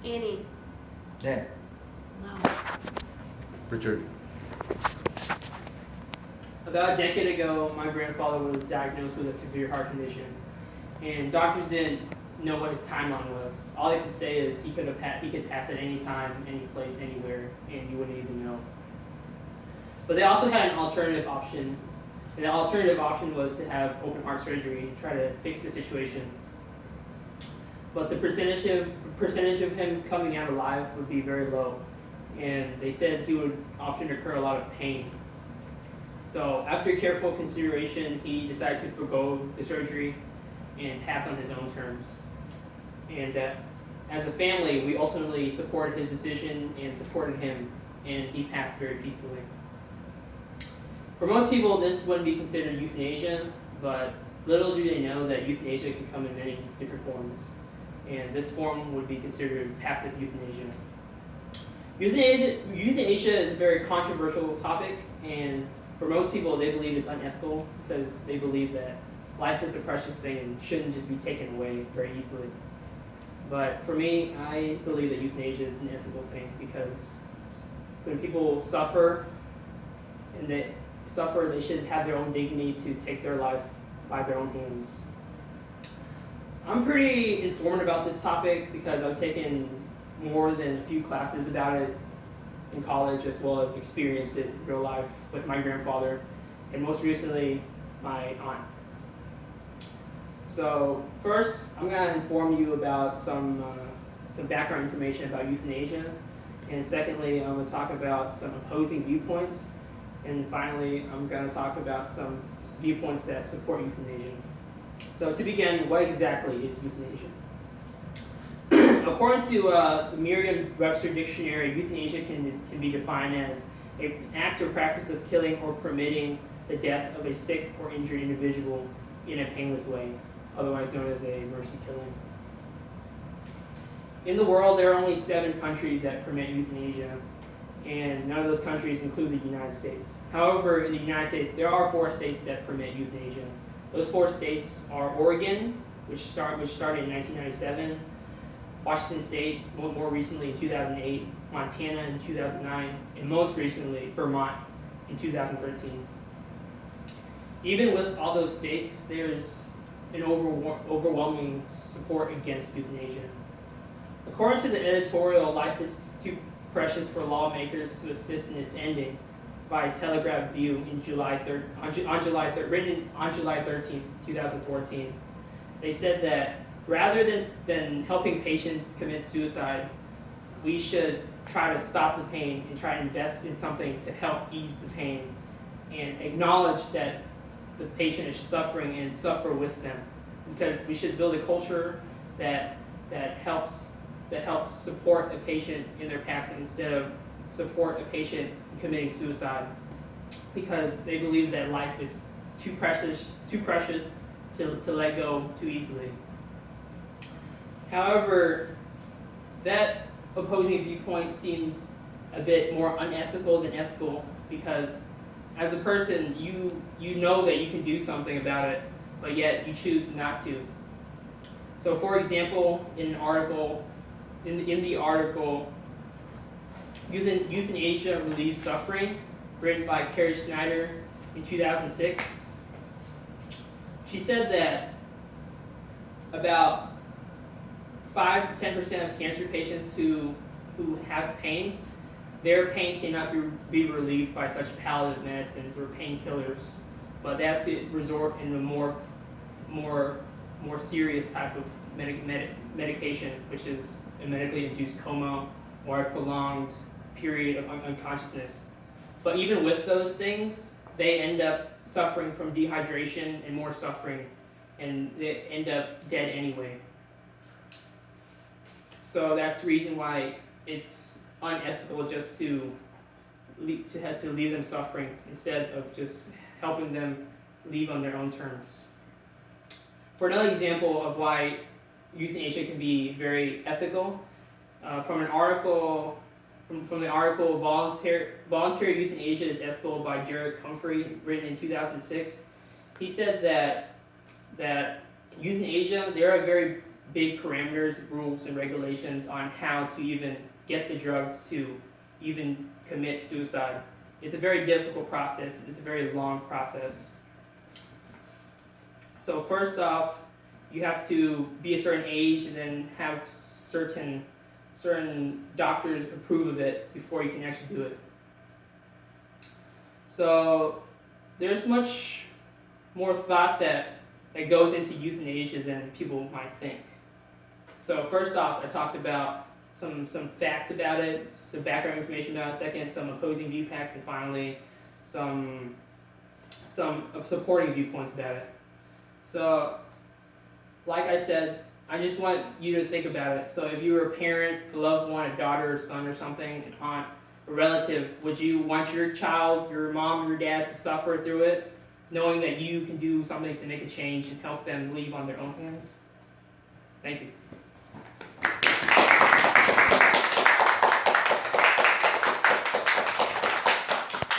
Annie. Dan. No. Richard. About a decade ago, my grandfather was diagnosed with a severe heart condition, and doctors didn't know what his timeline was. All they could say is he could pass at any time, any place, anywhere, and you wouldn't even know. But they also had an alternative option, and the alternative option was to have open heart surgery to try to fix the situation. But the percentage of him coming out alive would be very low, and they said he would often incur a lot of pain. So after careful consideration, he decided to forgo the surgery and pass on his own terms. And as a family, we ultimately supported his decision and supported him, and he passed very peacefully. For most people, this wouldn't be considered euthanasia, but little do they know that euthanasia can come in many different forms, and this form would be considered passive euthanasia. Euthanasia is a very controversial topic, and for most people, they believe it's unethical because they believe that life is a precious thing and shouldn't just be taken away very easily. But for me, I believe that euthanasia is an ethical thing because when people suffer, they should have their own dignity to take their life by their own hands. I'm pretty informed about this topic because I've taken more than a few classes about it in college, as well as experienced it in real life with my grandfather, and most recently, my aunt. So first, I'm going to inform you about some background information about euthanasia, and secondly, I'm going to talk about some opposing viewpoints, and finally, I'm going to talk about some viewpoints that support euthanasia. So to begin, what exactly is euthanasia? According to the Merriam-Webster dictionary, euthanasia can be defined as an act or practice of killing or permitting the death of a sick or injured individual in a painless way, otherwise known as a mercy killing. In the world, there are only 7 countries that permit euthanasia, and none of those countries include the United States. However, in the United States, there are 4 states that permit euthanasia. Those 4 states are Oregon, which started in 1997, Washington State, more recently in 2008, Montana in 2009, and most recently Vermont in 2013. Even with all those states, there's an overwhelming support against euthanasia. According to the editorial, "Life is Too Precious for Lawmakers to Assist in Its Ending" by Telegraph View written on July 13, 2014, they said that rather than helping patients commit suicide, we should try to stop the pain and try to invest in something to help ease the pain and acknowledge that the patient is suffering and suffer with them, because we should build a culture that helps support a patient in their passing instead of support a patient committing suicide, because they believe that life is too precious to let go too easily. However, that opposing viewpoint seems a bit more unethical than ethical, because as a person, you know that you can do something about it, but yet you choose not to. So for example, in the article, Euthanasia Relieves Suffering, written by Carrie Snyder in 2006, she said that about 5 to 10% of cancer patients who have pain, their pain cannot be relieved by such palliative medicines or painkillers, but they have to resort in a more serious type of medication, which is a medically induced coma or a prolonged period of unconsciousness. But even with those things, they end up suffering from dehydration and more suffering, and they end up dead anyway. So that's the reason why it's unethical just to leave them suffering instead of just helping them leave on their own terms. For another example of why euthanasia can be very ethical, from the article Voluntary Euthanasia is Ethical by Derek Humphrey, written in 2006, he said that euthanasia, there are very big parameters, rules, and regulations on how to even get the drugs to even commit suicide. It's a very difficult process. It's a very long process. So first off, you have to be a certain age and then have certain doctors approve of it before you can actually do it. So there's much more thought that goes into euthanasia than people might think. So first off, I talked about some facts about it, some background information about it, second, some opposing viewpoints, and finally, some supporting viewpoints about it. So, like I said, I just want you to think about it. So if you were a parent, a loved one, a daughter, a son or something, an aunt, a relative, would you want your child, your mom, your dad to suffer through it, knowing that you can do something to make a change and help them leave on their own hands? Thank you.